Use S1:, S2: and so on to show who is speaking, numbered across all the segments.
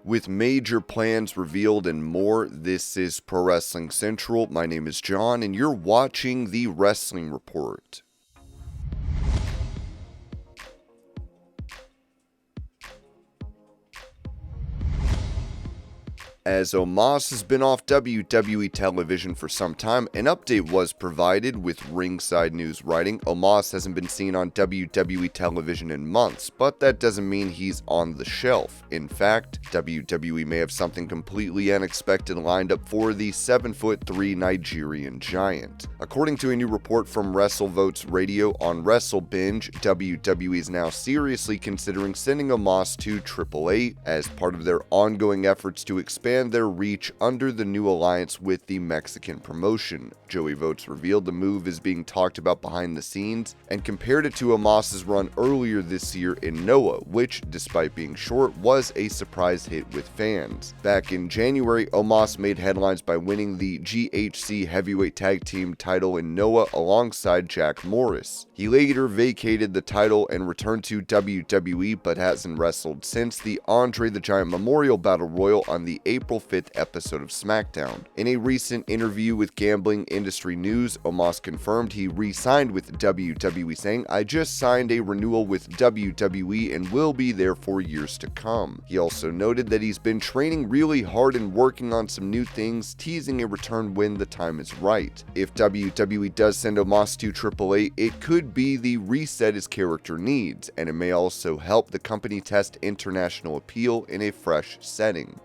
S1: With major plans revealed and more, this is Pro Wrestling Central. My name is John, and you're watching the Wrestling Report. As Omos has been off WWE television for some time, an update was provided with Ringside News writing. Omos hasn't been seen on WWE television in months, but that doesn't mean he's on the shelf. In fact, WWE may have something completely unexpected lined up for the 7'3" Nigerian giant. According to a new report from WrestleVotes Radio on WrestleBinge, WWE is now seriously considering sending Omos to AAA as part of their ongoing efforts to expand their reach under the new alliance with the Mexican promotion. Joey Votes revealed the move is being talked about behind the scenes and compared it to Omos's run earlier this year in Noah, which, despite being short, was a surprise hit with fans. Back in January, Omos made headlines by winning the GHC Heavyweight Tag Team title in Noah alongside Jack Morris. He later vacated the title and returned to WWE, but hasn't wrestled since the Andre the Giant Memorial Battle Royal on the April 5th episode of SmackDown. In a recent interview with Gambling Industry News, Omos confirmed he re-signed with WWE, saying, "I just signed a renewal with WWE and will be there for years to come." He also noted that he's been training really hard and working on some new things, teasing a return when the time is right. If WWE does send Omos to AAA, it could be the reset his character needs, and it may also help the company test international appeal in a fresh setting.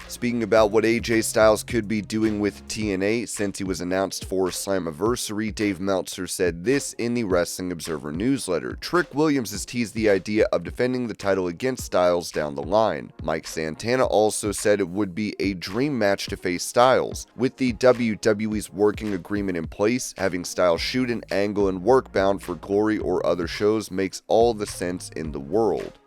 S1: Speaking about what AJ Styles could be doing with TNA since he was announced for Slammiversary, Dave Meltzer said this in the Wrestling Observer newsletter. Trick Williams has teased the idea of defending the title against Styles down the line. Mike Santana also said it would be a dream match to face Styles. With the WWE's working agreement in place, having Styles shoot an angle and work bound for Glory or other shows makes all the sense in the world.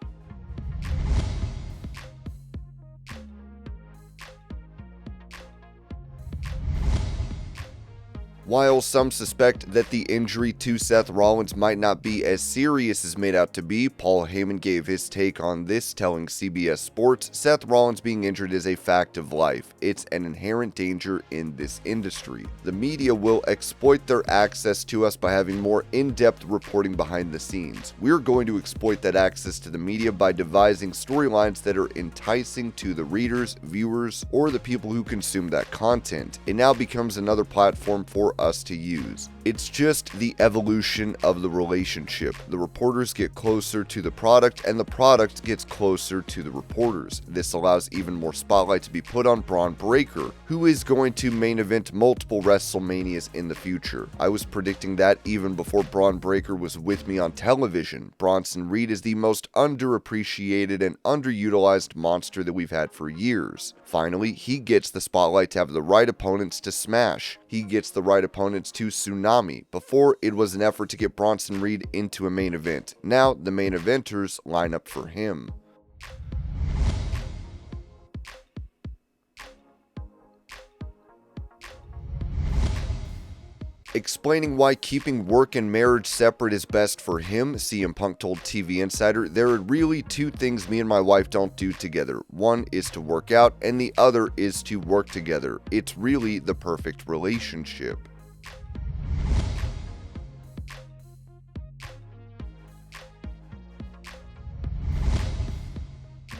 S1: While some suspect that the injury to Seth Rollins might not be as serious as made out to be, Paul Heyman gave his take on this, telling CBS Sports, "Seth Rollins being injured is a fact of life. It's an inherent danger in this industry. The media will exploit their access to us by having more in-depth reporting behind the scenes. We're going to exploit that access to the media by devising storylines that are enticing to the readers, viewers, or the people who consume that content. It now becomes another platform for us to use. It's just the evolution of the relationship. The reporters get closer to the product and the product gets closer to the reporters. This allows even more spotlight to be put on Braun Breaker, who is going to main event multiple WrestleManias in the future. I was predicting that even before Braun Breaker was with me on television. Bronson Reed is the most underappreciated and underutilized monster that we've had for years. Finally, he gets the spotlight to have the right opponents to smash. He gets the right opponents to tsunami. Before, it was an effort to get Bronson Reed into a main event. Now, the main eventers line up for him. Explaining why keeping work and marriage separate is best for him, CM Punk told TV Insider, "There are really two things me and my wife don't do together. One is to work out, and the other is to work together. It's really the perfect relationship."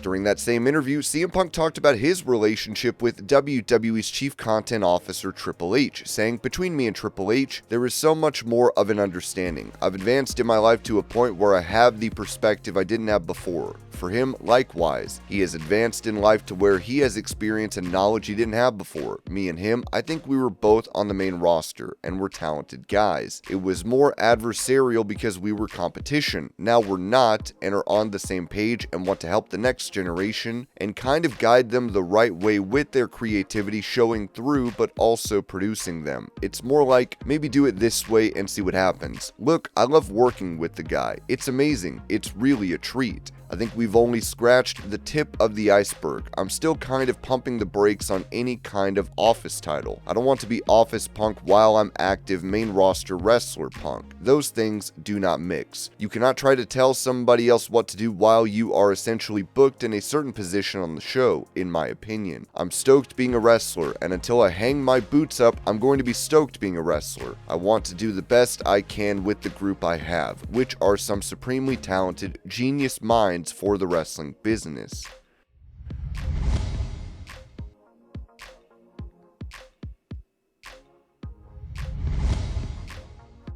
S1: During that same interview, CM Punk talked about his relationship with WWE's Chief Content Officer Triple H, saying, "Between me and Triple H, there is so much more of an understanding. I've advanced in my life to a point where I have the perspective I didn't have before. For him, likewise, he has advanced in life to where he has experience and knowledge he didn't have before. Me and him, I think we were both on the main roster, and we're talented guys. It was more adversarial because we were competition. Now we're not, and are on the same page and want to help the next generation and kind of guide them the right way with their creativity showing through but also producing them. It's more like, maybe do it this way and see what happens. Look, I love working with the guy. It's amazing. It's really a treat. I think we've only scratched the tip of the iceberg. I'm still kind of pumping the brakes on any kind of office title. I don't want to be office Punk while I'm active main roster wrestler Punk. Those things do not mix. You cannot try to tell somebody else what to do while you are essentially booked in a certain position on the show, in my opinion. I'm stoked being a wrestler, and until I hang my boots up, I'm going to be stoked being a wrestler. I want to do the best I can with the group I have, which are some supremely talented, genius minds for the wrestling business.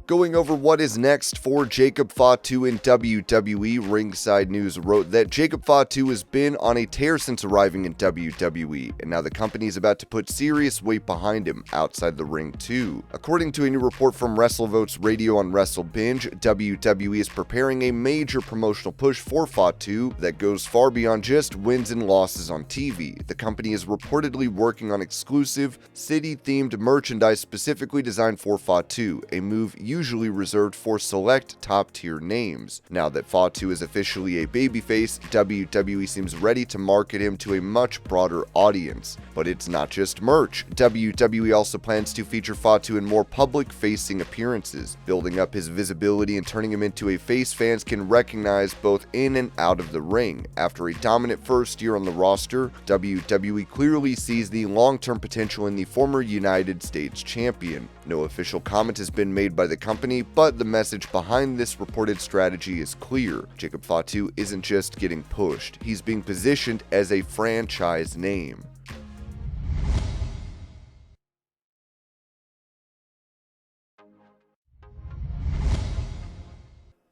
S1: Going over what is next for Jacob Fatu in WWE, Ringside News wrote that Jacob Fatu has been on a tear since arriving in WWE, and now the company is about to put serious weight behind him outside the ring too. According to a new report from WrestleVotes Radio on WrestleBinge, WWE is preparing a major promotional push for Fatu that goes far beyond just wins and losses on TV. The company is reportedly working on exclusive, city-themed merchandise specifically designed for Fatu, a move usually reserved for select top-tier names. Now that Fatu is officially a babyface, WWE seems ready to market him to a much broader audience. But it's not just merch. WWE also plans to feature Fatu in more public-facing appearances, building up his visibility and turning him into a face fans can recognize both in and out of the ring. After a dominant first year on the roster, WWE clearly sees the long-term potential in the former United States champion. No official comment has been made by the company, but the message behind this reported strategy is clear. Jacob Fatu isn't just getting pushed, he's being positioned as a franchise name.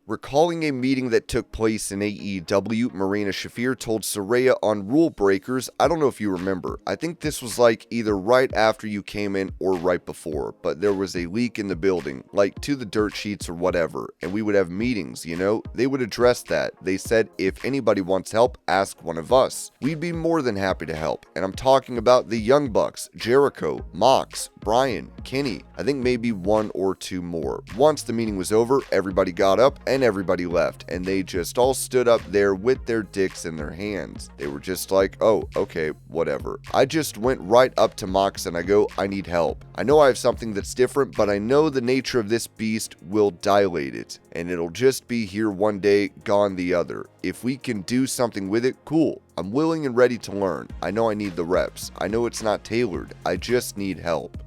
S1: Recalling a meeting that took place in AEW, Marina Shafir told Saraya on Rule Breakers, I don't know if you remember, I think this was like either right after you came in or right before, but there was a leak in the building, like to the dirt sheets or whatever, and we would have meetings, you know? They would address that. They said if anybody wants help, ask one of us. We'd be more than happy to help, and I'm talking about the Young Bucks, Jericho, Mox, Brian, Kenny, I think maybe one or two more. Once the meeting was over, everybody got up and everybody left, and they just all stood up there with their dicks in their hands. They were just like, oh, okay, whatever. I just went right up to Mox and I go, I need help. I know I have something that's different, but I know the nature of this beast will dilate it, and it'll just be here one day, gone the other. If we can do something with it, cool. I'm willing and ready to learn. I know I need the reps. I know it's not tailored. I just need help.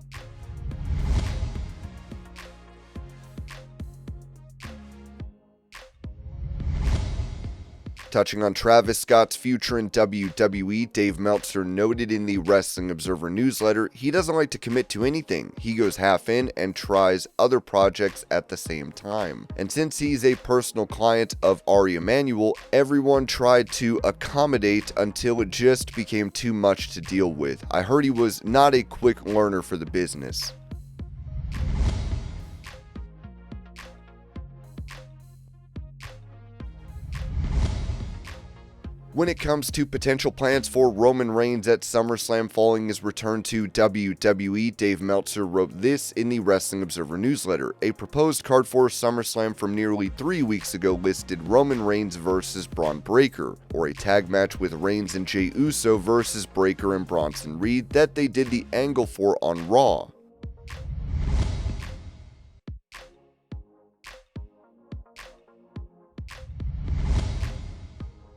S1: Touching on Travis Scott's future in WWE, Dave Meltzer noted in the Wrestling Observer newsletter, he doesn't like to commit to anything. He goes half in and tries other projects at the same time. And since he's a personal client of Ari Emanuel, everyone tried to accommodate until it just became too much to deal with. I heard he was not a quick learner for the business. When it comes to potential plans for Roman Reigns at SummerSlam following his return to WWE, Dave Meltzer wrote this in the Wrestling Observer newsletter. A proposed card for SummerSlam from nearly 3 weeks ago listed Roman Reigns versus Braun Breaker, or a tag match with Reigns and Jey Uso versus Breaker and Bronson Reed that they did the angle for on Raw.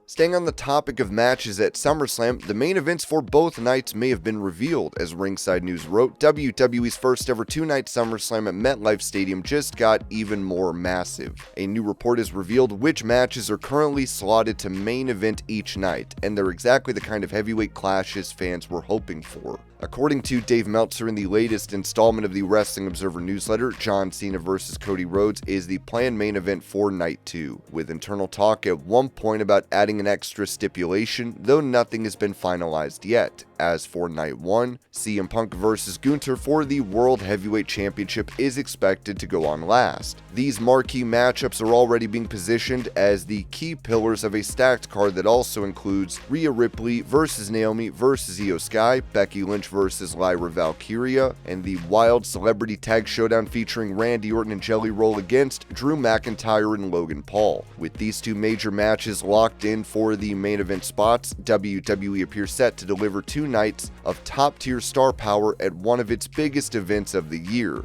S1: Staying on the topic of matches at SummerSlam, the main events for both nights may have been revealed. As Ringside News wrote, WWE's first ever two-night SummerSlam at MetLife Stadium just got even more massive. A new report has revealed which matches are currently slotted to main event each night, and they're exactly the kind of heavyweight clashes fans were hoping for. According to Dave Meltzer in the latest installment of the Wrestling Observer newsletter, John Cena vs. Cody Rhodes is the planned main event for Night 2, with internal talk at one point about adding an extra stipulation, though nothing has been finalized yet. As for Night 1, CM Punk vs. Gunther for the World Heavyweight Championship is expected to go on last. These marquee matchups are already being positioned as the key pillars of a stacked card that also includes Rhea Ripley vs. Naomi vs. Io Sky, Becky Lynch versus Lyra Valkyria, and the Wild Celebrity Tag Showdown featuring Randy Orton and Jelly Roll against Drew McIntyre and Logan Paul. With these two major matches locked in for the main event spots, WWE appears set to deliver 2 nights of top-tier star power at one of its biggest events of the year.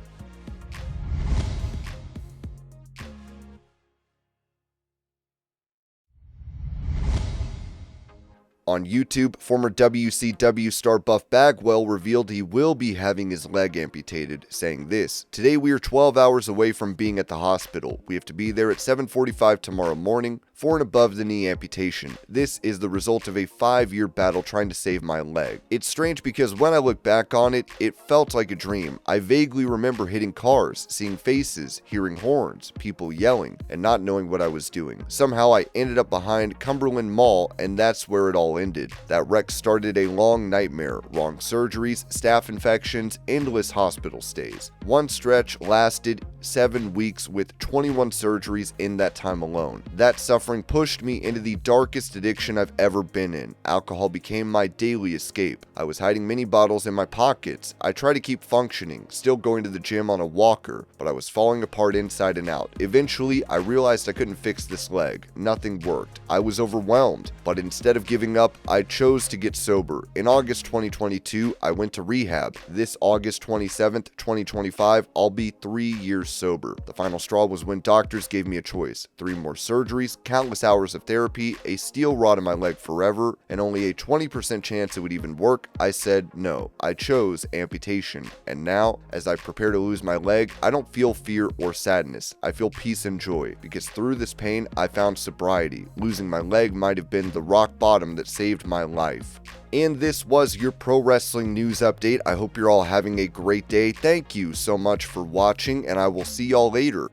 S1: On YouTube, former WCW star Buff Bagwell revealed he will be having his leg amputated, saying this: "Today we are 12 hours away from being at the hospital. We have to be there at 7:45 tomorrow morning for an above-the-knee amputation. This is the result of a 5-year battle trying to save my leg." It's strange because when I look back on it, it felt like a dream. I vaguely remember hitting cars, seeing faces, hearing horns, people yelling, and not knowing what I was doing. Somehow I ended up behind Cumberland Mall, and that's where it all ended. That wreck started a long nightmare, wrong surgeries, staph infections, endless hospital stays. One stretch lasted 7 weeks with 21 surgeries in that time alone. That suffering pushed me into the darkest addiction I've ever been in. Alcohol became my daily escape. I was hiding mini bottles in my pockets. I tried to keep functioning, still going to the gym on a walker, but I was falling apart inside and out. Eventually, I realized I couldn't fix this leg. Nothing worked. I was overwhelmed, but instead of giving up, I chose to get sober. In August 2022, I went to rehab. This August 27th, 2025, I'll be 3 years sober. The final straw was when doctors gave me a choice: 3 more surgeries, countless hours of therapy, a steel rod in my leg forever, and only a 20% chance it would even work. I said no. I chose amputation. And now, as I prepare to lose my leg, I don't feel fear or sadness. I feel peace and joy, because through this pain, I found sobriety. Losing my leg might have been the rock bottom that saved my life. And this was your pro wrestling news update. I hope you're all having a great day. Thank you so much for watching, and I will see y'all later.